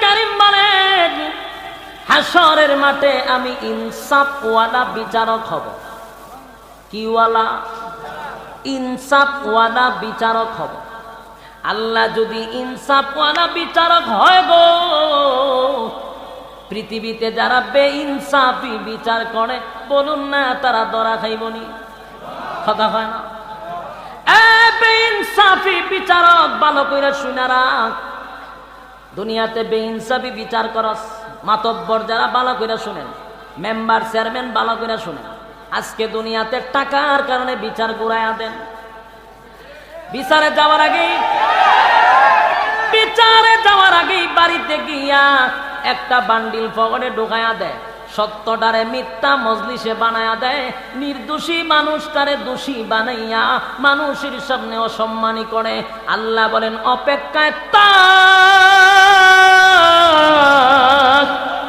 কারীম বলেন, হাশরের মাঠে আমি ইনসাফওয়ালা বিচারক হব। কিওয়ালা? ইনসাফওয়ালা বিচারক হব। আল্লাহ যদি ইনসাফওয়ালা বিচারক হয় গো, পৃথিবীতে যারা বেইনসাফি বিচার করে বলুন না তারা ধরা খাইবনি? কথা হয় না? বেইনসাফি বিচারক ভালো করে শুনে রাখ, দুনিয়াতে বেইনসাফি বিচার করস, মাতব্বর যারা ভালো করে শুনেন, মেম্বার চেয়ারম্যান ভালো করে শুনেন, আজকে দুনিয়াতে টাকার কারণে বিচার ঘুরাইয়া দেন। বিচারে যাওয়ার আগেই বাড়িতে গিয়া একটা বান্ডিল পকেটে ঢুকাইয়া দেয়, সত্যটারে মিথ্যা মজলিসে বানায়া দেয়, নির্দোষী মানুষটারে দোষী বানাইয়া মানুষের সামনে অসম্মানী করে। আল্লাহ বলেন অপেক্ষায় থাক,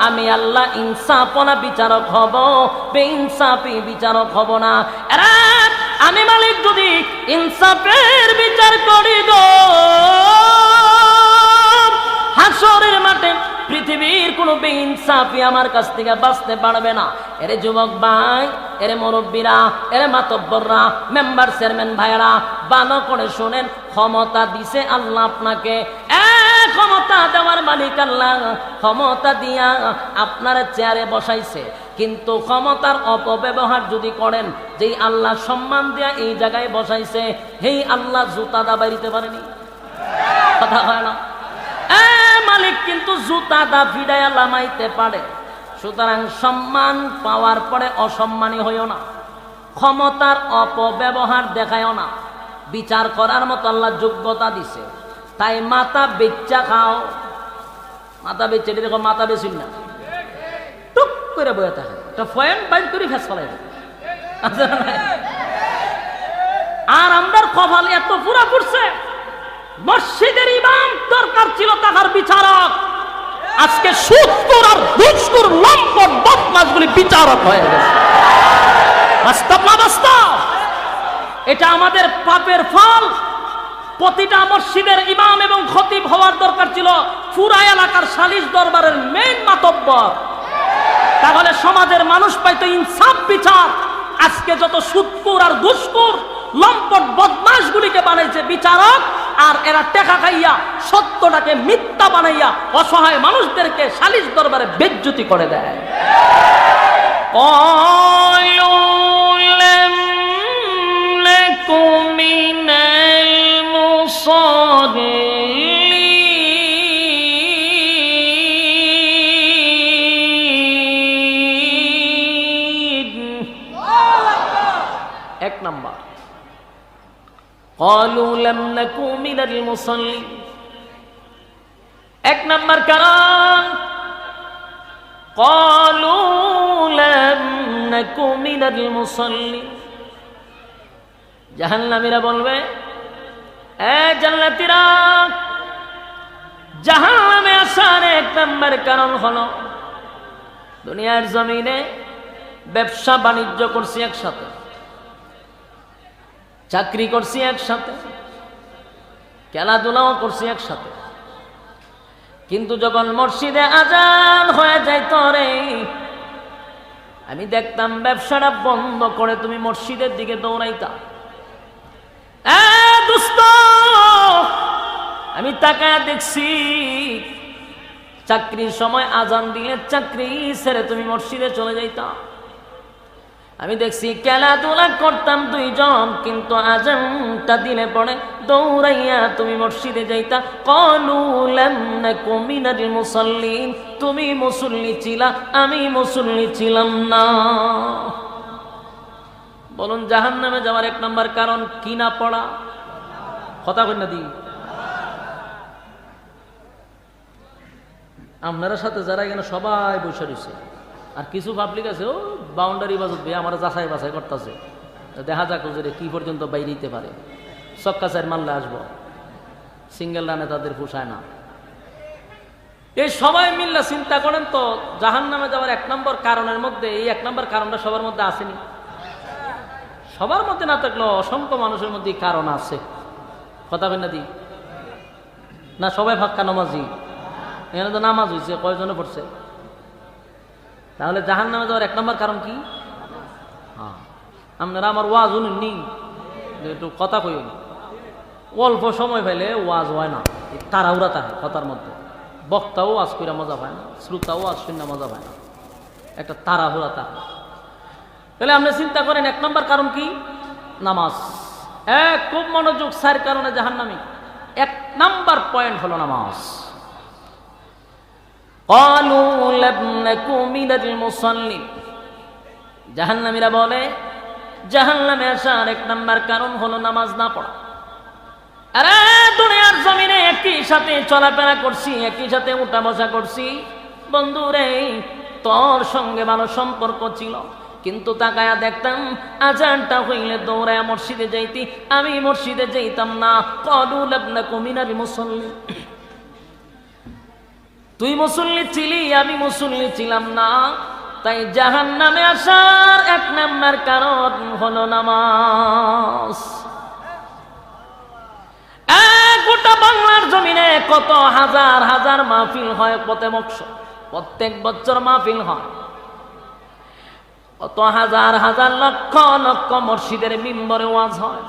আমি আল্লাহ ইনসাফওয়ালা বিচারক হব, বেইনসাফি বিচারক হব না। আমি মালিক যদি ইনসাফের বিচার করি গো, হাশরের মাঠে পৃথিবীর কোনো বেইনসাফি আমার কাছ থেকে বাঁচতে পারবে না। এরে যুবক ভাই, এরে মুরব্বীরা, এরে মাতব্বররা, মেম্বার চেয়ারম্যান ভাইরা, ভালো করে শোনেন, ক্ষমতা দিছে আল্লাহ আপনাকে, ক্ষমতা দেওয়ার মালিক আল্লাহ, ক্ষমতা দিয়া আপনার চেয়ারে বসাইছে, কিন্তু ক্ষমতার অপব্যবহার যদি করেন, যেই আল্লাহ সম্মান দিয়া এই জায়গায় বসাইছে, হেই আল্লাহ জুতা দা বাড়িতে পারেনি? কথা হয় না? মালিক কিন্তু জুতা দা ফিডাইয়া লামাইতে পারে। সুতরাং সম্মান পাওয়ার পরে অসম্মানী হইও না, ক্ষমতার অপব্যবহার দেখায়ও না। বিচার করার মতো আল্লাহ যোগ্যতা দিছে, তাই মাথা বেচা খাও। মাথা বেচে দেখো, মাথা বেশি না টুক করে বয়ে থাকে, ফয়েন বাইর করে ফেস ফলাই। আর আমরার কপালে এত পুরা পড়ছে, মসজিদের ইমাম দরকার ছিল টাকার বিচারক, আজকে সুদখোর আর ঘুষখোর লম্পট বদমাশগুলি বিচারক হয়ে গেছে। বাস্তব না বাস্তব? এটা আমাদের পাপের ফল। প্রতিটা মসজিদের ইমাম এবং খতিব হওয়ার দরকার ছিল পুরা এলাকার সালিশ দরবারের মেইন মাতব্বর, তাহলে সমাজের মানুষ পাইতো ইনসাফ বিচার। আজকে যত সুদখোর আর ঘুষখোর লম্পট বদমাশগুলিকে বানাইছে বিচারক, আর এরা টাকা খাইয়া সত্যটাকে মিথ্যা বানাইয়া অসহায় মানুষদেরকে সালিশ দরবারে বেজ্জতি করে দেয়। এক নাম্বার, قالوا لم نكن من المصلين। এক নাম্বার কারণ, قالوا لم نكن من المصلين। জাহান্নামীরা বলবে, এ জান্নাতীরা, জাহান্নামে আসার এক নাম্বার কারণ হলো দুনিয়ার জমিনে ব্যবসা বাণিজ্য করছি একসাথে, চাকরি করছি একসাথে, খেলাধুলাও করছি একসাথে, কিন্তু যখন মসজিদে আজান হয়ে যাইত রে, আমি দেখতাম ব্যবসাটা বন্ধ করে তুমি মসজিদের দিকে দৌড়াইতা। দোস্ত, আমি তাকায় দেখছি চাকরির সময় আজান দিলে চাকরি ছেড়ে তুমি মসজিদে চলে যাইতা। আমি দেখছি খেলাধুলা করতাম দুইজন, কিন্তু আজানটা দিলে পড়ে দৌড়াইয়া তুমি মসজিদে যাইতা। ক্বালু লাম নাকু মিনাল মুসাল্লিন, তুমি মুসল্লি ছিলা, আমি মুসল্লি ছিলাম না। বলুন, জাহান্নামে যাওয়ার এক নম্বর কারণ কি না পড়া? কথা কই না দি? আপনারা সাথে যারা এখানে সবাই বসে রয়েছে, আর কিছু পাবলিক আছে ও বাউন্ডারি বাজত ভাই আমার যাচাই বাছাই করতেছে, দেখা যাক যে কি পর্যন্ত বাইরে দিতে পারে। ছক্কা চার মারলে আসবো, সিঙ্গেল রানে তাদের পোষায় না। এই সবাই মিল্লা চিন্তা করেন তো, জাহান্নামে যাওয়ার এক নম্বর কারণের মধ্যে এই এক নম্বর কারণটা সবার মধ্যে আসেনি? সবার মধ্যে না থাকলেও অসংখ্য মানুষের মধ্যে কারণ আছে। কথা বলেন না দি? না সবাই ফাঁকা নামাজি? এখানে তো নামাজ হয়েছে, কয়জনে পড়ছে? তাহলে জাহান্নামে যাওয়ার 1 নম্বর কারণ কি? হ্যাঁ, আপনারা আমার ওয়াজ শুনেননি, একটু কথা কই, অল্প সময় পাইলে ওয়াজ হয় না, তাড়াহুড়া থাকে কথার মধ্যে, বক্তাও ওয়াজ করে মজা পায় না, শ্রোতাও ওয়াজ শুনে মজা পায় না, একটা তাড়াহুড়া থাকে। তাহলে আপনি চিন্তা করেন 1 নম্বর কারণ কি? নামাজ। খুব মনোযোগ, 4 কারণে জাহান্নামী। 1 নম্বর পয়েন্ট হলো নামাজ। قالوا لم نك من المصلين, জাহান্নামীরা বলে জাহান্নামে আসার 1 নম্বর কারণ হলো নামাজ না পড়া। আরে দুনিয়ার জমিনে একই সাথে চলাফেরা করছি, একই সাথে উঠা বসা করছি, বন্ধু রে তোর সঙ্গে ভালো সম্পর্ক ছিল, কিন্তু তাকায়া দেখতাম আজানটা হইলে দৌড়ায় মসজিদে যাইতি, আমি মসজিদে যাইতাম না। ক্বালু লাম নাকু মিনাল মুসাল্লিন, তুই মুসল্লি ছিলি, আমি মুসল্লি ছিলাম না, তাই জাহান্নামে আসার 1 নম্বর কারণ হলো নামাজ। গোটা বাংলার জমিনে কত হাজার হাজার মাহফিল হয়, প্রত্যেক বছর মাহফিল হয়, কত হাজার হাজার লক্ষ লক্ষ মসজিদের মিম্বরে ওয়াজ হয়।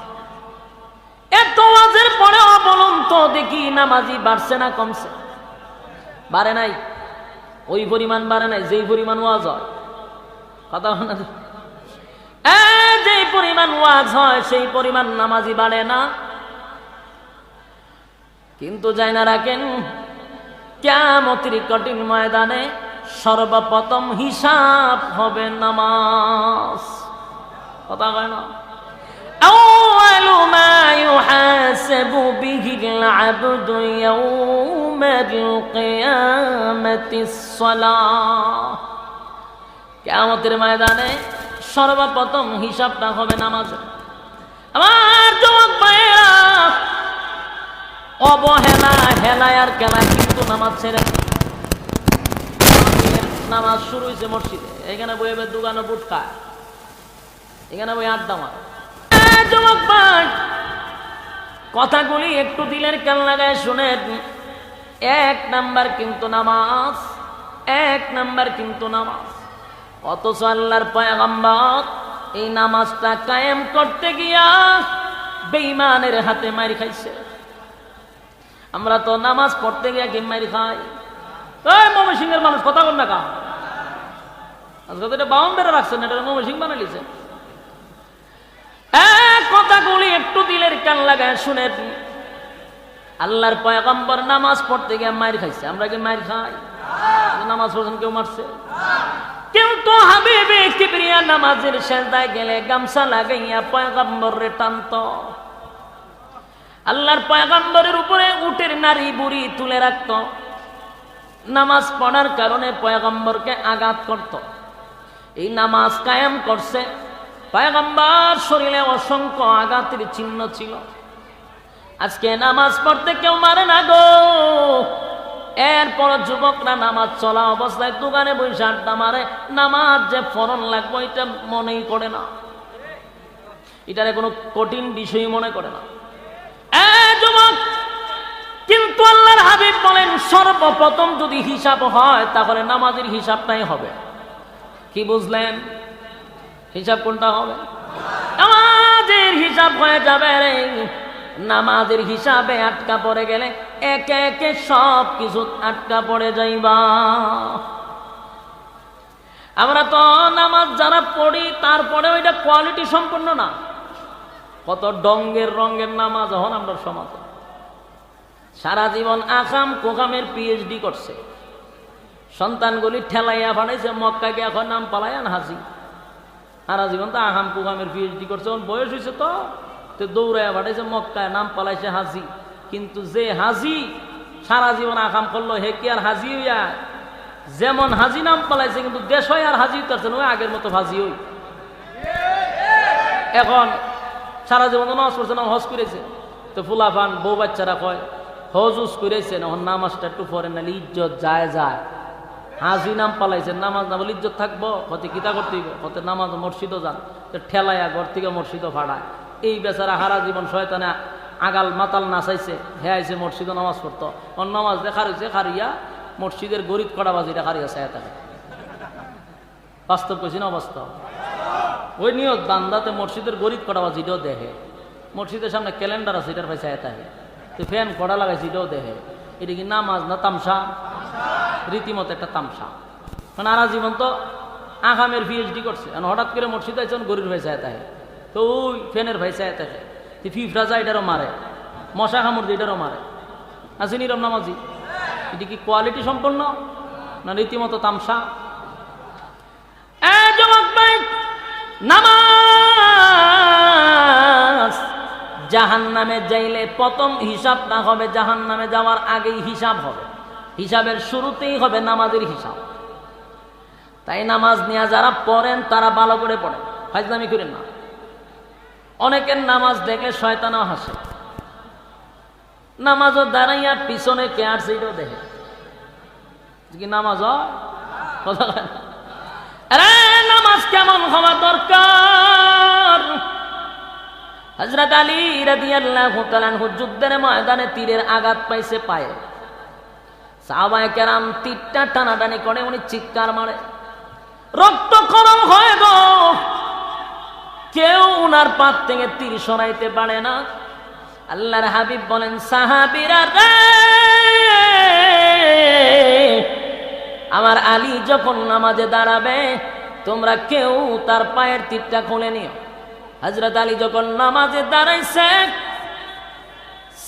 এত ওয়াজের পরেও বলুন তো দেখি নামাজি বাড়ছে না কমছে? বাড়ে নাই, ওই পরিমাণ বাড়ে নাই যেই পরিমাণ ওয়াজ হয়। কথা হয় না? যেই পরিমাণ ওয়াজ হয় সেই পরিমাণ নামাজি বাড়ে না। কিন্তু যাই না রাখেন, কিয়ামতের কঠিন ময়দানে সর্বপ্রথম হিসাব হবে নামাজ। কথা কয় না? আউয়ালু মা ইউহাসাবু বিহিল আবদু ইয়াউমাল কিয়ামাতিস সালাহ, কিয়ামতের ময়দানে সর্বপ্রথম হিসাবটা হবে নামাজের। আমার যুবক ভাইরা, অবহেলা হেলায় আর কেলা কিন্তু নামাজ ছেড়ে। নামাজ শুরু হয়েছে মসজিদে, এখানে বই দোকানে বুট খায়, এখানে বই আড্ডা মারে। যুবক ভাই, কথাগুলি একটু দিলের কান লাগায় শুনেন। 1 নাম্বার কিন্তু নামাজ, 1 নাম্বার কিন্তু নামাজ। অথচ আল্লাহর পয়গম্বর এই নামাজটা কায়েম করতে গিয়া বেঈমানের হাতে মার খাইছে। আমরা তো নামাজ পড়তে গিয়ে কি মার খাই? ময়মনসিংহের মানুষ কথা বল না কা, আজকে তো এটা বাউন্ডারে রাখছেন, এটা ময়মনসিংহ বানাই লিছেন। কথাগুলি একটু দিলের কান লাগায় শুনেন। আল্লাহর পয়গম্বর নামাজ পড়তে গিয়ে মার খাইছে, আমরা কি মার খাই? নামাজ পড়ছেন কেউ মারছে? কেউ তো হাবিবে কিবরিয়া নামাজের সেজদায় গেলে গামছা লাগাইয়া পয়গম্বরে টানতো। আল্লাহর পয়গম্বরের উপরে উটের নারী বুড়ি তুলে রাখত। নামাজ পড়ার কারণে পয়গম্বরকে আঘাত করত। এই নামাজ কায়েম করছে, পয়গম্বর শরীরে অসংখ্য আঘাতের চিহ্ন ছিল। আজকে নামাজ পড়তে কেউ মারে না গো। এরপর যুবকরা নামাজ চলা অবস্থায় দোকানে বসে আড্ডা মারে, নামাজ যে ফরন লাগবে এটা মনেই করে না, এটারে কোনো কঠিন বিষয় মনে করে না। যুবক, কিন্তু আল্লাহর হাবিব বলেন সর্বপ্রথম যদি হিসাব হয় তাহলে নামাজের হিসাবটাই হবে। কি বুঝলেন? হিসাব কোনটা হবে? নামাজের হিসাব হয়ে যাবে রে। নামাজের হিসাবে আটকা পড়ে গেলে একে একে সব কিছু আটকা পড়ে যাইবা। আমরা তো নামাজ যারা পড়ি তারপরে ওইটা কোয়ালিটি সম্পন্ন না। কত ডঙ্গের রঙের নামাজ হন আমরা সমাজে। সারা জীবন আকাম কোকামের PhD করছে, সন্তানগুলি ঠেলাইয়া ফাটাইছে মক্কাকে, এখন নাম পালাইয়ান হাজি। সারা জীবন তো আকাম কোকামের PhD করছে, বয়স হয়েছে তো দৌড়াইয়া ফাটাইছে মক্কায়, নাম পালাইছে হাজি। কিন্তু যে হাজি সারা জীবন আকাম করলো হে কি আর হাজি হইয়া? যেমন হাজি নাম পালাইছে কিন্তু দেশ হয় আর হাজি উঠতেছে ওই আগের মতো হাজি হই। এখন সারা জীবন নামাজ পড়ছে না, হজ করেছে, তো ফুলাফান বউ বাচ্চারা কয় হজ উজ করেছে না, নামাজটা একটু পড়েন না, ইজ্জত যায় যায়। হাজি নাম পালাইছে, নামাজ না বলে ইজ্জত থাকবো, কত কিতা করতে হইব, কত নামাজ মসজিদও যান, তো ঠেলাইয়া ঘর থেকে মসজিদও ফাড়ায়। এই বেচারা হারা জীবন শয়তানে আগাল মাতাল নাচাইছে, হে আইছে মসজিদও নামাজ পড়তো, ওর নামাজ দেখা রয়েছে খারিয়া মসজিদের গরিব কড়াবাজিটা হারিয়ে চায় থাকে। বাস্তব কইছি না অবাস্তব? ওই নিয়ত বান্দাতে মসজিদের গরিব কড়াবাজিটাও দেখে, মসজিদের সামনে ক্যালেন্ডার আছে এটার ভাই চায় থাকে, তো ফ্যান কড়া লাগাইছে এটাও দেখে। এটা কি নামাজ না তামসা? রীতিমতো একটা তামসা। মানে আরা জীবন তো আগামের পিএইচডি করছে, হঠাৎ করে মসজিদে আইসন গরিব ভাই চায় থাকে, তো ওই ফ্যানের ভাই চায় থাকে, ফিফরা যায় এটারও মারে, মশা কামড় দিয়ে এটারও মারে। আছে নিরম নামাজি? এটি কি কোয়ালিটি সম্পন্ন না রীতিমতো তামসা? নামাজ জাহান্নামে যাইলে প্রথম হিসাব না হবে, জাহান্নামে যাওয়ার আগেই হিসাব হবে। হিসাবের শুরুতেই হবে নামাজের হিসাব। তাই নামাজ নিয়ে যারা পড়েন তারা ভালো করে পড়েন, ফাজলামি করেন না। অনেকের নামাজ দেখলে শয়তানও হাসে, নামাজও দাঁড়াইয়া পিছনে কে আর সেইটাও দেখে কি নামাজ কথা। আরে নামাজ কেমন হওয়া দরকার? হযরত আলী রাদিয়াল্লাহু তাআলা আনহু যুদ্ধের ময়দানে তীরের আঘাত পাইছে পায়ে, সাহাবায়ে কেরাম তীরটা টানাটানি করে, উনি চিৎকার মারে, রক্তক্ষরণ হয় গো, কেউ উনার পাত থেকে তীর সরাইতে পারে না। আল্লাহর হাবিব বলেন, সাহাবীরা রে, আমার আলী যখন নামাজে দাঁড়াবে তোমরা কেউ তার পায়ের তীরটা খুলে নিও। হযরত আলী যখন নামাজে দাঁড়াইছে,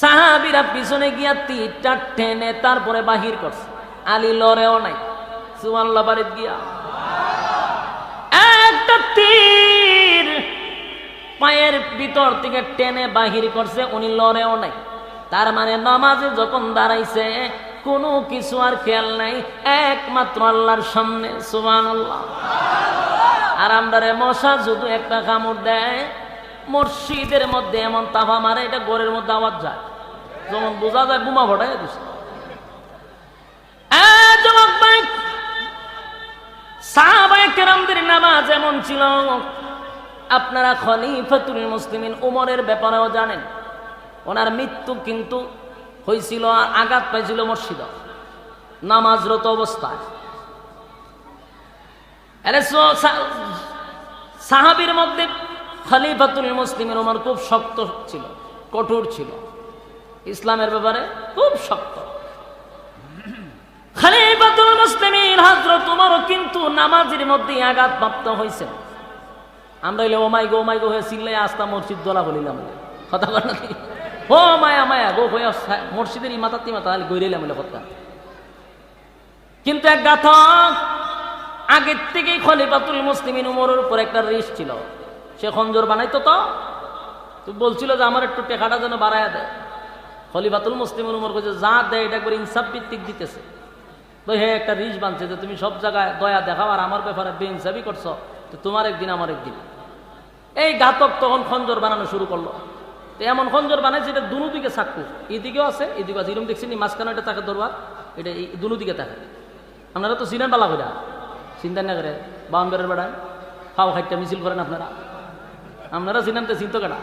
সাহাবীরা পিছনে গিয়া তীরটা টেনে তারপরে বাহির করছে, আলী লড়েও নাই। সুবহানাল্লাহ বাড়িতে গিয়া একটা তীর পায়ের ভিতর থেকে টেনে বাহির করছে, উনি লড়েও নাই। তার মানে নামাজে যখন দাঁড়াইছে কোনো কিছু আর খেয়াল নাই, একমাত্র আল্লাহর সামনে। সুবহানাল্লাহ। আর আমরারে মশা শুধু একটা কামড় দেয়, মসজিদের মধ্যে এমন তাফা মারে, এটা ঘরের মধ্যে আওয়াজ যায়, যেমন বোঝা যায় বোমা ফটায় দিছে। সাহাবায়ে কেরামদের নামাজ এমন ছিল, আপনারা খলিফাতুল মুসলিমিন উমরের ব্যাপারেও জানেন। ওনার মৃত্যু কিন্তু হয়েছিল, আঘাত পাইছিল মসজিদে নামাজরত অবস্থায়। সাহাবীর মধ্যে খলিফাতুল মুসলিমিন উমর খুব শক্ত ছিল, কঠোর ছিল, ইসলামের ব্যাপারে খুব শক্ত। খলিফাতুল মুসলিমিন হযরত উমর কিন্তু নামাজের মধ্যে আঘাতপ্রাপ্ত হয়েছেন। আমরা হইলে ও মাই গো হয়ে চিল্লাই আসতাম, মসজিদ দোলা বলিলাম কথা বল নাকি, ও মায়া মায়া গো হয়ে মসজিদের ইমাতাতি মাতা গইরাইলাম কথা। কিন্তু এক ঘাতক আগের থেকেই খলিফাতুল মুসলিমিন উমরের উপর একটা রিস ছিল, সে খঞ্জর বানাইতো, তো বলছিল যে আমার একটু টেকাটা যেন বাড়ায়া দেয়। খলিফাতুল মুসলিমিন উমর কইছে যা দেয় এটা করে ইনসাফ ভিত্তিক দিতেছে, তো হে একটা রিস বানছে যে তুমি সব জায়গায় দয়া দেখাও আর আমার ব্যাপারে বেইনসাফি করছো, তো তোমার একদিন আমার একদিন। এই ঘাতক তখন খঞ্জর বানানো শুরু করলো। তো এমন খঞ্জর বানাইছে এটা দুনো দিকে চাকু, এদিকেও আছে এদিকেও আছে, এরকম দেখছি মাঝখানে এটা তাকে দরবার, এটা এই দুনো দিকে থাকে। আপনারা তো চিনেন বালা করে, চিন্তা না করে বাউন্ডারের বেড়ায় খাও খাইটা মিছিল করেন আপনারা, আপনারা চিনেন তো চিন্ত কেনা,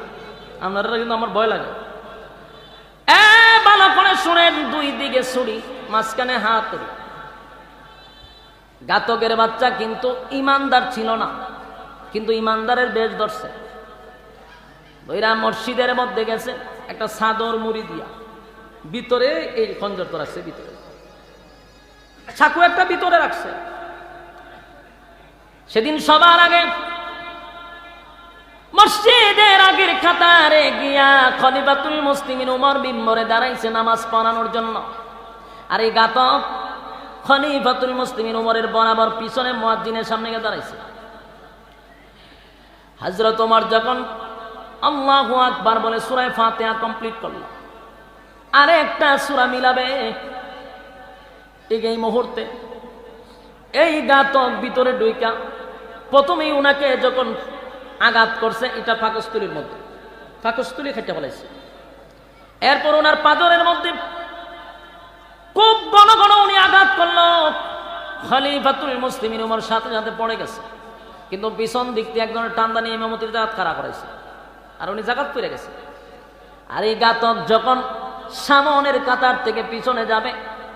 আপনারা কিন্তু আমার ভয় লাগে। ভালো করে শুনেন, দুই দিকে ছুরি, মাঝখানে হাত। ঘাতকের বাচ্চা কিন্তু ইমানদার ছিল না, কিন্তু ইমানদারের বেশ ধরছে। ওইরা মসজিদের মধ্যে গেছে, একটা চাদর মুড়ি দিয়া ভিতরে এই খঞ্জর তো রাখছে, ভিতরে চাকু একটা ভিতরে রাখছে। সেদিন সবার আগে মসজিদের আগের কাতারে গিয়া খলিফাতুল মুসলিমিন উমর মিম্বরে দাঁড়াইছে নামাজ পড়ানোর জন্য। আর এই ঘাতক খলিফাতুল মুসলিমিন উমরের বরাবর পিছনে মুয়াজ্জিনের সামনে গিয়ে দাঁড়াইছে। হযরত ওমর যখন আল্লাহু আকবার বলে সূরা ফাতিহা কমপ্লিট করল, আরে একটা সূরা মিলাবে, এই মুহূর্তে এই ঘাতক ভিতরে ঢুইকা প্রথমেই উনাকে যখন আঘাত করছে, এটা পাকস্থলীর মধ্যে, পাকস্থলী খেটে ফেলাইছে। এরপর ওনার পাজরের মধ্যে খুব ঘন ঘন উনি আঘাত করলো। খলিফাতুল মুসলিমিন উমর সাথে সাথে পড়ে গেছে, কিন্তু পিছন দিক দিয়ে একজনের টান্দা নিয়ে ইমামতির জায়গা খাড়া করাইছে, আর উনি জাকাত পড়ে গেছে। আর এই ঘাতক যখন সামনের কাতার থেকে পিছনে যাবে,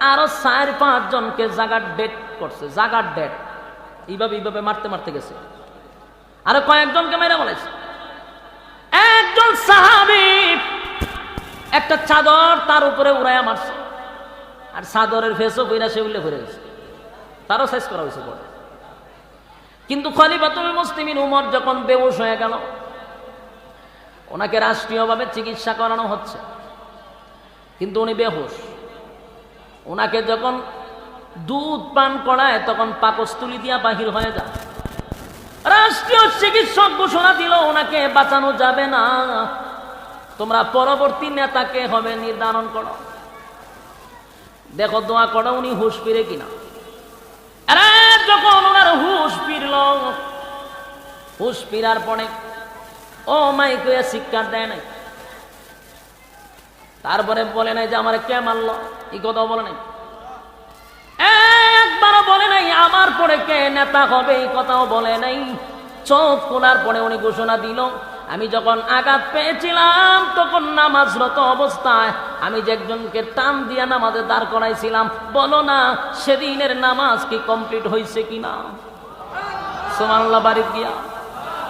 আরো 4-5 জনকে জাগার ডেট করছে, জাগার ডেট এইভাবে মারতে মারতে গেছে, আরো কয়েকজনকে মেরে বলেছে। একজন সাহাবী একটা চাদর তার উপরে উড়াইয়া মারছে, আর চাদরের ফেসও কইরা সে উল্লে পড়ে গেছে, তারও শেষ করা হয়েছে পরে। কিন্তু খলিফাতুল মুসলিমিন উমর যখন বেহুশ হয়ে গেল, ওনাকে রাষ্ট্রীয়ভাবে চিকিৎসা করানো হচ্ছে, কিন্তু উনি বেহুশ। ওনাকে যখন দুধ পান করায় তখন পাকস্থলী দিয়া বাহির হয়ে যায়। রাষ্ট্রীয় চিকিৎসক ঘোষণা দিল ওনাকে বাঁচানো যাবে না, তোমরা পরবর্তী নেতাকে হবে নির্ধারণ করো, দেখো দোয়া করো উনি হুঁশ ফিরে কিনা। যখন ওনার হুঁশ ফিরল, হুঁশ ফিরার পরে ও মাই কইয়া শিক্ষা দেয় নাই, তারপরে বলে নাই যে আমার কে মারলো, এই কথাও বলে নাই, একবারও বলে নাই আমার পরে কে নেতা হবে, এই কথাও বলে নাই। চোখ খোলার পরে উনি ঘোষণা দিল, আমি যখন আঘাত পেয়েছিলাম তখন নামাজরত অবস্থায় আমি যে একজনকে টান দিয়া নামাজে দাঁড় করাইছিলাম, বলো না সেদিনের নামাজ কি কমপ্লিট হয়েছে কিনা? সুবহানাল্লাহ বাড়ি গিয়া,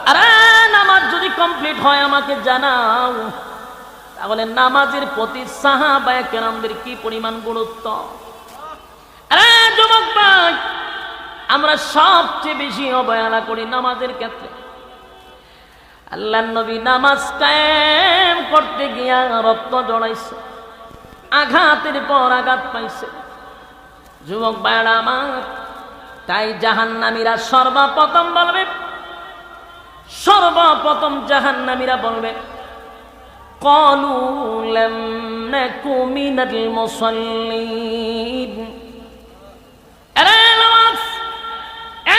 আরে নামাজ যদি কমপ্লিট হয় আমাকে জানাও। তাহলে নামাজের প্রতি সাহাবায়ে কেরামদের কি পরিমাণ গুরুত্ব। আরে যুবক ভাই, আমরা সবচেয়ে বেশি অবহেলা করি নামাজের ক্ষেত্রে। আল্লাহর নবী নামাজ কায়েম করতে গিয়া রক্ত জড়াইছে, আঘাতের পর আঘাত পাইছে। যুবক ভাইরা আমার, তাই জাহান্নামীরা সর্বপ্রথম বলবে, সর্বপ্রথম জাহান্নামীরা বলবে ক্বালু লাম নাকু মিনাল মুসাল্লিন।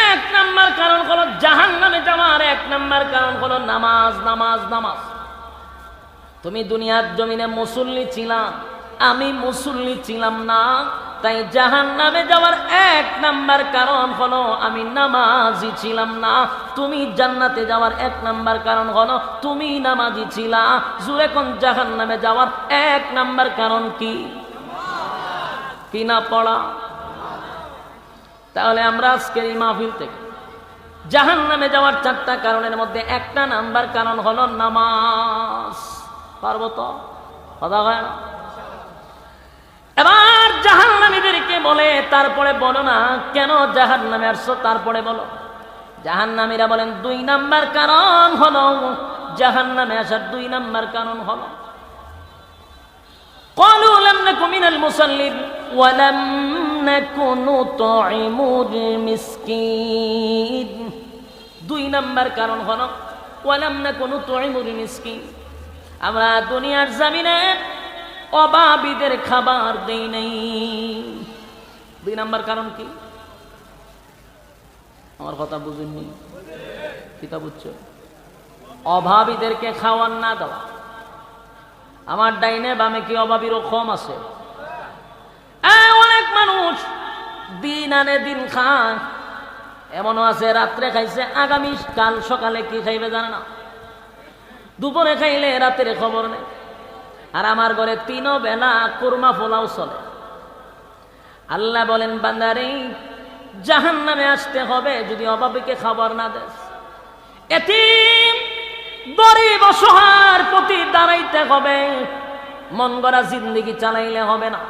এক নাম্বার কারণ হলো জাহান্নামে যাওয়ার, এক নাম্বার কারণ হলো নামাজ নামাজ নামাজ। তুমি দুনিয়ার জমিনে মুসল্লি ছিলাম, আমি মুসল্লি ছিলাম না, তাই জাহান্নামে যাওয়ার এক নাম্বার কারণ হলো আমি নামাজি ছিলাম না। তুমি জান্নাতে যাওয়ার এক নাম্বার কারণ হলো তুমি নামাজি ছিলা। জুরে কোন জাহান্নামে যাওয়ার এক নাম্বার কারণ কি? কি না পড়া। তাহলে আমরা আজকের এই মাহফিল থেকে জাহান্নামে যাওয়ার 4টা কারণের মধ্যে একটা নাম্বার কারণ হলো নামাজ। পারবো তো? কথা হয় না? এবার জাহান্নামীদেরকে বলে, তারপরে বলো না কেন জাহান্নামে আসছো, তারপরে বলো। জাহান্নামীরা বলেন 2 নাম্বার কারণ হলো, জাহান্নামে আসার 2 নাম্বার কারণ হলো قالوا لم نكن من المصلين ولم نكن نطعم المسكين। 2 নাম্বার কারণ হলো ولم نكن نطعم المسكين, আমরা দুনিয়ার জমিনে অভাবীদের খাবার দেই নাই। 2 নাম্বার কারণ কি? আমার কথা বুঝেননি? কিতা বুঝছো? অভাবীদেরকে খাওয়ার না দেওয়া। আমার ডাইনে বামে কি অভাবীর কম আছে? অনেক মানুষ দিন আনে দিন খায়, এমনও আছে রাত্রে খাইছে, আগামী কাল সকালে কি খাইবে জানে না, দুপুরে খাইলে রাতের খবর নেই। আর আমার ঘরে 3 বেলা কুরমা পোলাও চলে। আল্লাহ বলেন বান্দারে জাহান্নামে আসতে হবে যদি অভাবীকে খাবার না দেস। এতিম গরিব অসহায়ের প্রতি দাঁড়াইতে হবে, মন গড়া জিন্দেগি চালাইলে হবে না।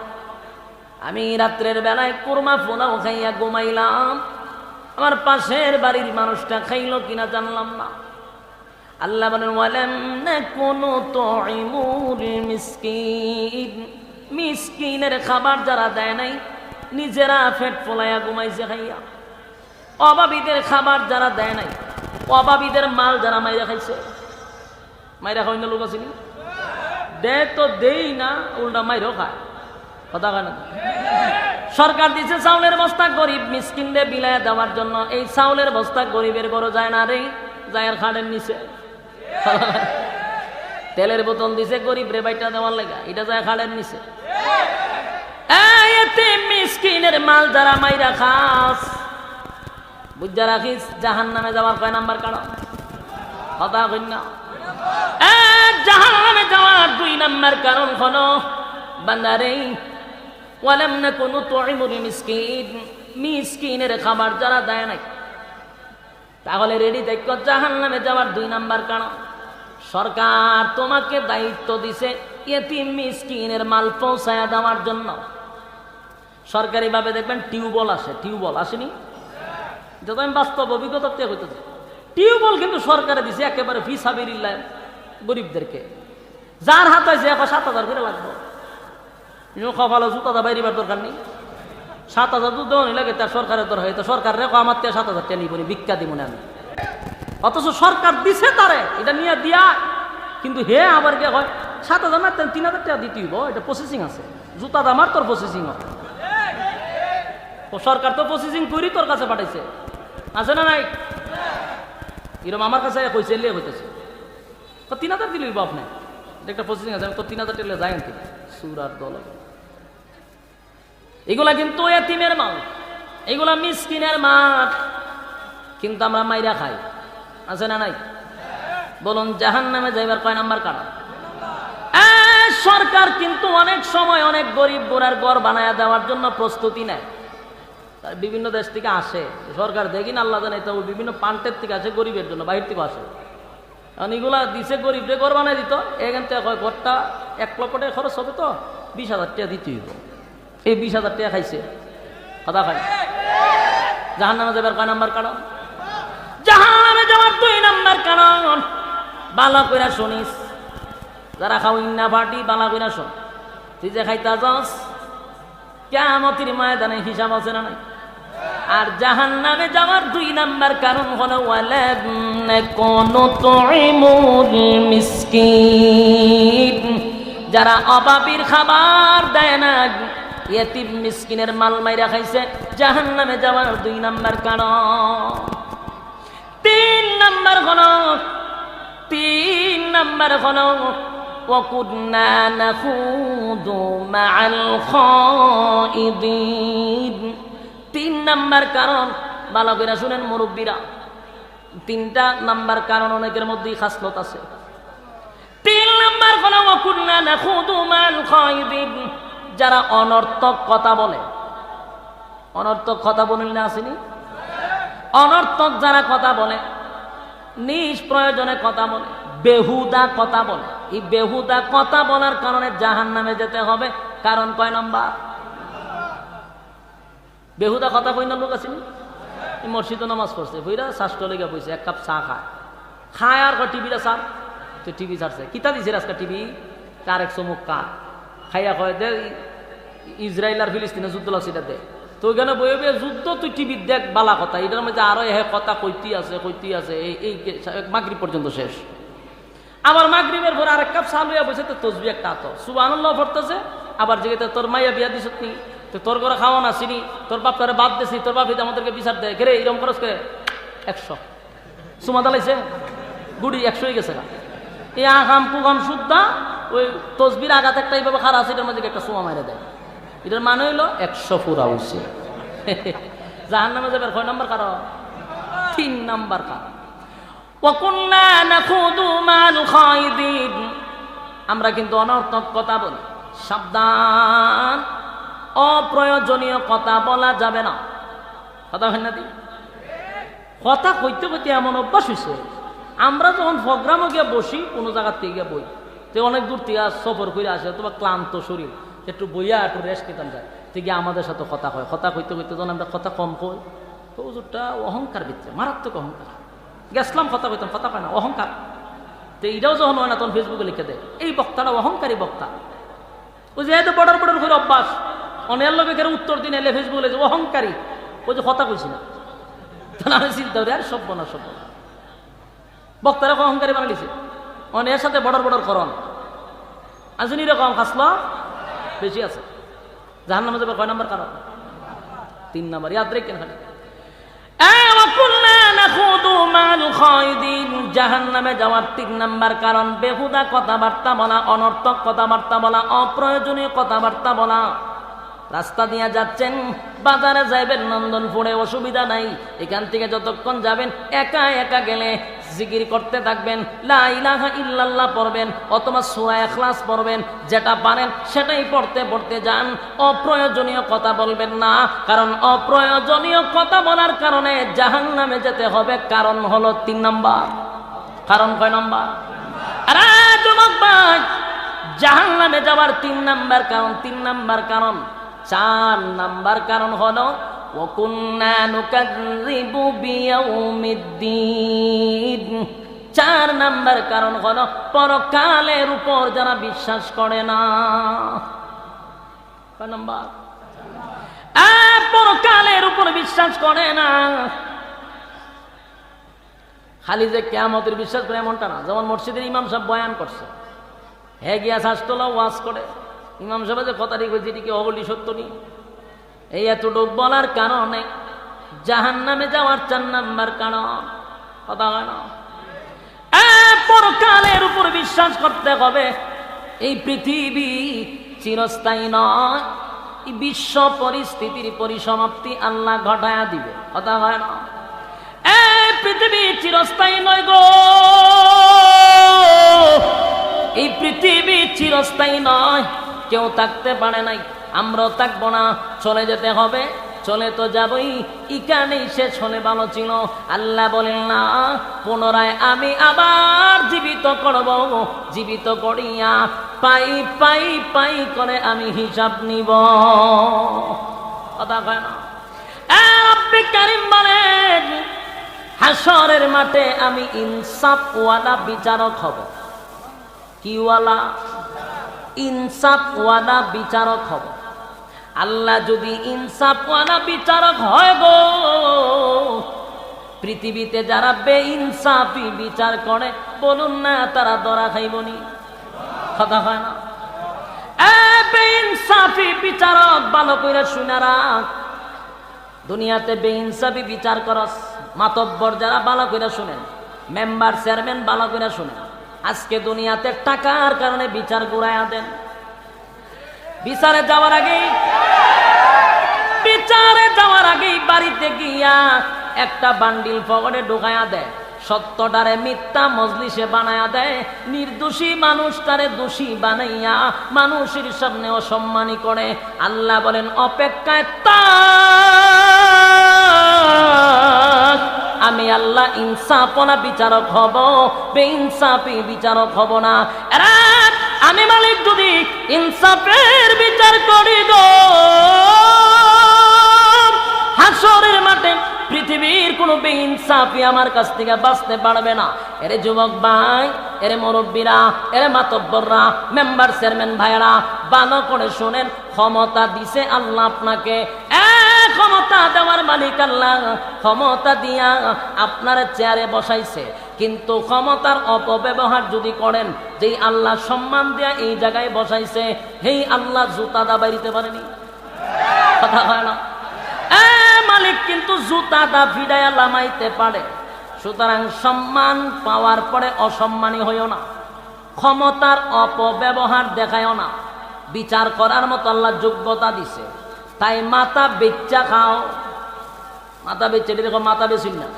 আমি রাত্রের বেলায় কুরমা পোলাও খাইয়া ঘুমাইলাম, আমার পাশের বাড়ির মানুষটা খাইলো কিনা জানলাম না। আল্লাহ বলেন ওয়ালাম নাকুনু তুইমুল মিসকিন, মিসকিনের খাবার যারা দেয় নাই নিজেরা পেট ফোলাইয়া ঘুমাইছে খাইয়া। অভাবীদের খাবার যারা দেয় নাই, অভাবীদের মাল যারা মাইরা খাইছে, মাইরা খাই না লোক আছে দে তো দেই না, উল্টা মাইরও খায়। কথা কেন? সরকার দিছে চাউলের বস্তা গরিব মিসকিনদের বিলায় দেওয়ার জন্য, এই চাউলের বস্তা গরিবের ঘরে যায় না রে, যায় আর খাটের নিচে। তেলের বোতল দিছে গরিব রে বাইটা দেওয়ার লাগা, এটা যায় খাটের নিচে। মিসকিনের মাল যারা মাইরা খাস, বুঝা রাখিস জাহান্নামে যাওয়ার কয় নাম্বার কারণ? কথা কই না? জাহান্নামে যাওয়ার 2 নাম্বার কারণ হলো বান্দারে ওয়ালাম নাকু নুতঈমুল মিসকিন, মিসকিনের খাবার যারা দেয় নাই, তাহলে রেডি দেখো জাহান্নামে যাওয়ার 2 নাম্বার কারণ, সরকার তোমাকে দায়িত্ব দিছে ইয়েতিম মিসকিনের মাল পৌঁছায়া দেওয়ার জন্য। সরকারিভাবে দেখবেন টিউবওয়েল আসে, টিউবওয়েল আসেনি, যত আমি বাস্তব অভিজ্ঞতা থেকে হইতেছে, টিউবওয়েল কিন্তু সরকারে দিছে একেবারে ফি সাবিলিল্লাহ গরিবদেরকে। যার হাত হয়েছে এখন 7,000 করে লাগবে, কপালে জুতা বাইরিবার দরকার নেই, 7,000 দুধ দেওয়া লাগে তার সরকারের দরকার হয়, তো সরকার রেখো আমার 7,000 টাকা নিবনি, ভিক্ষা দিব না আমি, অথচ সরকার দিছে তারে এটা নিয়ে দিয়া, কিন্তু হে আবার কে হয় 7,000 না 3,000 টাকা দিতে হইব, এটা প্রসেসিং আছে, জুতা দামার তোর প্রসেসিং হয়, সরকার তো প্রসেসিং করি তোর কাছে পাঠাইছে, আছে না নাই? এরকম আমার কাছে কইছে লিয়ে হইতেছে, তো 3,000 দিলে হইব আপনি, একটা প্রসেসিং আছে, তো 3,000 টাকা যায় কি সুরার দল। এগুলা কিন্তু এতিমের মাল, এগুলা মিসকিনের মাল, কিন্তু আমরা মাইরা খাই, আছে না নাই? বলুন জাহান্নামে যাইবার কয় নাম্বার কারণ? সরকার কিন্তু অনেক সময় অনেক গরিব গোড়ার ঘর বানায় দেওয়ার জন্য প্রস্তুতি নেয়, বিভিন্ন দেশ থেকে আসে সরকার, দেখি না আল্লাহ জানে, তো বিভিন্ন প্রান্তের থেকে আসে গরিবের জন্য, বাহির থেকে আসে, কারণ এগুলা দিছে গরিবরে ঘর বানায় দিত, এখান থেকে ঘরটা 1 লক্ষ টাকা খরচ হবে, তো 20,000 টাকা দিতে হইব, এই 20,000 টাকা খাইছে, কথা খাই। জাহান্নামে যাবার কয় নাম্বার কারণ? জাহান্নামে যাওয়ার 2 নাম্বার কারণ, বালা কইরা শুনিস, যারা খাওয়িন না পার্টি বালা কইরা শোন, তুই যে খাইতা যাস কিয়ামতের ময়দানে হিসাব আছে না নাই? আর জাহান্নামে যাওয়ার 2 নাম্বার কারণ হলো ওয়ালাম নাকুনু তুঈমুল মিসকিন, যারা অভাবীর খাবার দেয় না, ইয়েতিম মিসকিনের মাল মাইরা খাইছে, জাহান্নামে যাওয়ার 2 নাম্বার কারণ। 3 নাম্বার হলো ওয়াকুন্না নাখুদু মাআল খাইদিন। 3 নাম্বার কারণ, ভালো করে শুনেন মুরব্বীরা, 3টা নাম্বার কারণ, অনেকের মধ্যেই খাসলত আছে। 3 নাম্বার হলো ওয়াকুন্না নাখুদু মাআল খাইদিন, যারা অনর্থক কথা বলে, অনর্থক কথা বললে আসেনি, অনর্থক যারা কথা বলে, নিষ্প্রয়োজনে কথা বলে, বেহুদা কথা বলে, এই বেহুদা কথা বলার কারণে জাহান্নামে যেতে হবে। কারণ কয় নাম্বার? বেহুদা কথা কই না লোক আসেনি, মসজিদে নামাজ পড়ছে, বইরা শাস্ত্র লেগে বইছে, 1 কাপ চা খায় আর টিভিটা চার, তো টিভি ছাড়ছে, কিতা দিছে আজকে টিভি, কার 1 চমুক কার খাইয়া কয় দে ইসরায়েল আর ফিলিস্তিনে যুদ্ধ লাগছে, এটা দে, তো ওইখানে বই যুদ্ধ, তুই টিভি দেখ, বালা কথা, এটার মধ্যে আরো কথা কইতে আছে, এই মাগরিব পর্যন্ত শেষ। আবার মাগরিবের পর 1 কাপ চা লইয়া বসে, তো তসবিহ একটা আতো সুবহানাল্লাহ পড়তেছে, আবার যেতে তোর মাইয়া বিয়া দিস নি, তো তোর ঘরে খাওয়া না চিনি, তোর বাপ তারে বাদ দিছি, তোর বাপ আমাদেরকে বিচার দেয়, ঘেরে এরকম খরচ করে 100 সুমা দালাইছে, গুড়ি 100 হয়ে গেছে না, এই আগাম পুগাম সুদ্ধা ওই তসবির আঘাত একটা এইভাবে খারাপ আছে, এটার মধ্যে একটা সুমা মাইরে দেয়, এটার মানে হইলো 100 পুরা হইছে। জাহান্নামে যাবে কয় নাম্বার কারণ? 3 নাম্বার কারণ। ওয়াকুন্না নাখুদু মাল খাইদিন, আমরা কিন্তু অনর্থক কথা বলি, সাবধান, অপ্রয়োজনীয় কথা বলা যাবে না, কথা হয় না? কথা কইতে কইতে এমন অভ্যাস হয়েছে, আমরা যখন প্রোগ্রামে গিয়ে বসি, কোনো জায়গার থেকে গিয়ে বই, তো অনেক দূর থেকে সফর করে আসে, তোমার ক্লান্ত শরীর, একটু বইয়া একটু রেস্ট নিতাম যায়, থেকে আমাদের সাথে কথা হয়, কথা কইতে কইতে যখন আমরা কথা কম কই, তো হুজুরটা অহংকার ভিতরে, মারাত্মক অহংকার, গেছিলাম কথা কইতাম, কথা কয় না, অহংকার। তো এইটাও যখন হয় না, তখন ফেসবুকে লিখে দেয় এই বক্তাটা অহংকারী বক্তা, ওই যে এত বর্ডার করে অভ্যাস, অনেক লোক এখানে উত্তর দিন এলে ফেসবুকে লেগে অহংকারী, ওই যে কথা কইছি না, তাহলে আমি চিন্তা করি আর সব না, বক্তারা অহংকারী বানাইছে, অনেক সাথে বর্ডার করন আসেন, এরকম খাসলা বেশি আছে। জাহান্নামে যাবে কয় নাম্বার কারণ? 3 নাম্বার, ইয়াদ রাখেন খালি। জাহান্নামে যাওয়ার 3 নাম্বার কারণ, বেহুদা কথাবার্তা বলা, অনর্থক কথাবার্তা বলা, অপ্রয়োজনীয় কথাবার্তা বলা। রাস্তা দিয়ে যাচ্ছেন, বাজারে যাইবেন, নন্দনপুরে অসুবিধা নাই, এখান থেকে যতক্ষণ যাবেন, একা একা গেলে জিকির করতে থাকবেন, লা ইলাহা ইল্লাল্লাহ পড়বেন অথবা সূরা ইখলাস পড়বেন, যেটা পারেন সেটাই পড়তে পড়তে যান। অপ্রয়োজনীয় কথা বলবেন না, কারণ অপ্রয়োজনীয় কথা বলার কারণে জাহান্নামে যেতে হবে। কারণ হলো 3 নাম্বার। কারণ কয় নাম্বার? আরে যুবক ভাই, জাহান্নামে যাওয়ার 3 নাম্বার কারণ, 3 নাম্বার কারণ। 4 নাম্বার কারণ হলো ওয়াকুন্না নুকাযযিবু বিয়াউমিদ্দিন। 4 নাম্বার কারণ হলো পরকালের উপর যারা বিশ্বাস করে না। কয় নাম্বার? পরকালের উপর বিশ্বাস করে না। খালি যে কিয়ামতের বিশ্বাস করে এমনটা না। যেমন মসজিদের ইমাম সাহেব বয়ান করছে, হ্যাঁ গিয়া শাস্তলা ওয়াজ করে, ইমাম সাহেব যে কথাটি কইছে এটি কি অবলি সত্য নি? এই এতটুক বলার কারণে জাহান্নামে যাওয়ার 4 নাম্বার কারণ। কথা হয় না? পরকালের উপর বিশ্বাস করতে হবে। এই পৃথিবী চিরস্থায়ী নয়, এই বিশ্ব পরিস্থিতির পরিসমাপ্তি আল্লাহ ঘটায়া দিবে। কথা হয় না? এই পৃথিবী চিরস্থায়ী নয় গো, এই পৃথিবী চিরস্থায়ী নয়। কেউ থাকতে পারে নাই, আমরাও থাকবো না, চলে যেতে হবে। চলে তো যাবই, ইকানেই শেষ হলে ভালো ছিল। আল্লাহ বলেন না, পুনরায় আমি আবার জীবিত করব, জীবিত করিয়া পাই পাই পাই করে আমি হিসাব নিব। কথা কয় না? রব্বে কারীম বলেন, হাশরের মাঠে আমি ইনসাফওয়ালা বিচারক হব। কি ওয়ালা? ইনসাফওয়ালা বিচারক হব। আল্লাহ যদি ইনসাফওয়ালা বিচারক হয় গো, পৃথিবীতে যারা বেইনসাফি বিচার করে বলুন না তারা ধরা খাইবনি? কথা হয় না? বেইনসাফি বিচারক ভালো কইরা শুনে রাখ। দুনিয়াতে বেইনসাফি বিচার করস, মাতব্বর যারা ভালো কইরা শুনেন, মেম্বার চেয়ারম্যান ভালো কইরা শুনেন, আজকে দুনিয়াতে টাকার কারণে বিচার ঘুরাইয়া দেন। বিচারে যাওয়ার আগেই বাড়িতে গিয়া একটা বান্ডিল পকেটে ঢুকাইয়া দেয়, সত্যটারে মিথ্যা মজলিসে বানায়া দেয়, নির্দোষী মানুষটারে দোষী বানাইয়া মানুষের সামনে অসম্মানী করে। আল্লাহ বলেন, অপেক্ষায় থাক, আমি আল্লাহ ইনসাফওয়ালা বিচারক হব, বেইনসাফি বিচারক হব না। আমি মালিক যদি ইনসাফের বিচার করি গো, হাশরের মাঠে পৃথিবীর কোনো বেইনসাফি আমার কাছ থেকে বাঁচতে পারবে না। এরে যুবক ভাই, এরে মুরব্বীরা, এরে মাতব্বররা, মেম্বার চেয়ারম্যান ভাইরা, ভালো করে শোনেন, ক্ষমতা দিছে আল্লাহ আপনাকে। ক্ষমতা দেওয়ার মালিক আল্লাহ। ক্ষমতা দিয়া আপনার চেয়ারে বসাইছে, কিন্তু ক্ষমতার অপব্যবহার যদি করেন, যেই আল্লাহ সম্মান দিয়া এই জায়গায় বসাইছে, হেই আল্লাহ জুতা দা বাড়িতে পারেনি। কথা হয় না? মালিক কিন্তু জুতা দা ফিডাইয়া লামাইতে পারে। সুতরাং সম্মান পাওয়ার পরে অসম্মানী হইও না, ক্ষমতার অপব্যবহার দেখায়ও না। বিচার করার মতো আল্লাহ যোগ্যতা দিছে, তাই মাথা বেচা খাও। মাথা বেচে দেখো, মাথা বেচুন না,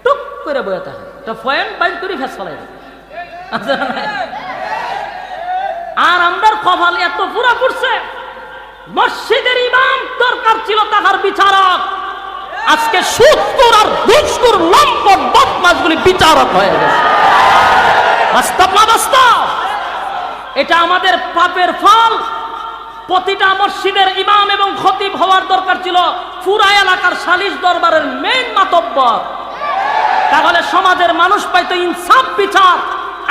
টুক করে বয়ে থাকে, একটা পয়েন্ট বাইর করে ফেস ফেলাই। আর আমরার কপাল এত পুরা পড়ছে, মসজিদের ইমাম দরকার ছিল তাহার বিচারক, আজকে সুদখোর আর ঘুষখোর লম্পট বদমাশগুলি বিচারক হয়ে গেছে। বাস্তব না বাস্তব? এটা আমাদের পাপের ফল। প্রতিটা মসজিদের ইমাম এবং খতিব হওয়ার দরকার ছিল পুরা এলাকার সালিশ দরবারের মেইন মাতব্বর, তাহলে সমাজের মানুষ পাইতো ইনসাফ বিচার।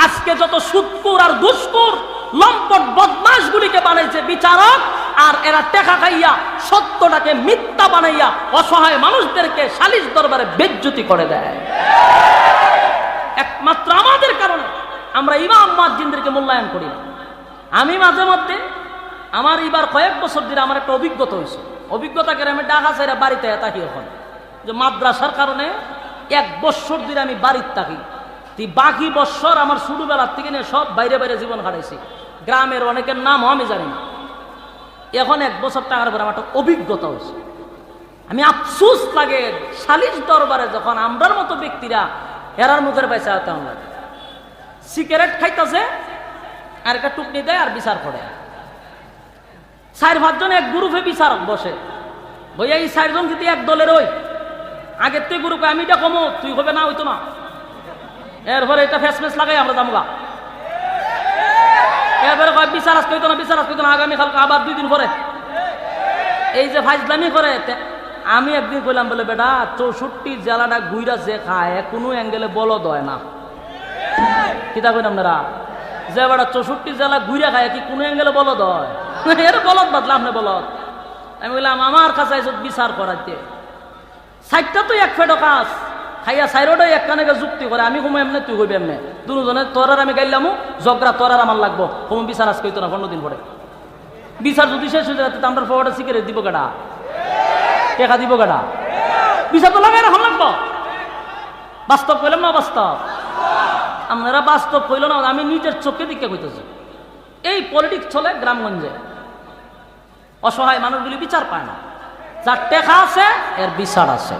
আজকে যত সুদখোর আর ঘুষখোর লম্পট বদমাশগুলিকে বানাইছে বিচারক, আর এরা টেকা খাইয়া সত্যটাকে মিথ্যা বানাইয়া অসহায় মানুষদেরকে সালিশ দরবারে বেজ্জতি করে দেয়। একমাত্র আমাদের কারণে আমরা ইমাম মুয়াজ্জিনদেরকে মূল্যায়ন করি না। আমি মাঝে মধ্যে আমার এবার কয়েক বছর ধরে আমার একটা অভিজ্ঞতা হয়েছে। অভিজ্ঞতা করে আমি ঢাকা ছেড়ে বাড়িতে থাকি। এখন যে মাদ্রাসার কারণে 1 বছর ধরে আমি বাড়িতে থাকি, বাকি বছর আমার ছোটবেলার থেকে নিয়ে সব বাইরে বাইরে জীবন কাটাইছি। গ্রামের অনেকের নামও আমি জানি না। এখন 1 বছর টাকার পরে আমার একটা অভিজ্ঞতা হয়েছে। আমি আফসোস লাগে, সালিশ দরবারে যখন আমরার মতো ব্যক্তিরা এরার মুখের পয়সা হতে আমরা সিগারেট খাইতেছে আর একটা টুকনি দেয় আর বিচার করে 4-5 জন এক গ্রুপে বিচার বসে বইয়া এই 4 জন কিন্তু এক দলের ওই আগের তুই গ্রুপে আমি এটা কমো তুই হবে না হইতো না এরপরে এটা ফেসমেস লাগাই আমরা জামগা এরপরে বিচার আজকে হইতো না বিচার আজকে হইতো না আগামীকালকে আবার 2 দিন পরে এই যে ফাইজলামি করে আমি একদিন কইলাম বলে বেটা 64 জেলাটা গুইরা যে খায় কোনো অ্যাঙ্গেলে বলদ হয় না কিতা কইন আপনারা যে বেটা 64 জেলা গুইরা খায় কি কোনো অ্যাঙ্গেলে বলদ হয় এর বলদ বাদলা আপনি বলদ আমি বললাম আমার কাছে বিচার করাইতে 60টা তো এক ফেটো কাজ খাইয়া সাইরোটাই এক কানে যুক্তি করে আমি ঘুমো এমনি তুই হইবে এমনি দুজনে তোর আর আমি গাইলামু জগরা তোর আর আমার লাগবো কোনো বিচার আজকে হইতো না 15 দিন পরে বিচার যদি শেষ হয়ে যায় আমরা ফোয়াটা সিগারেট দিব কেডা টেকা দিব কেডা বিচার তো লাগাই রাখা লাগবো বাস্তব কইলাম না বাস্তব আপনারা বাস্তব কইল না আমি নিজের চোখে দিকে কইতেছি এই পলিটিক্স চলে গ্রামগঞ্জে অসহায় মানুষগুলি বিচার পায় না যার টেকা আছে এর বিচার আছে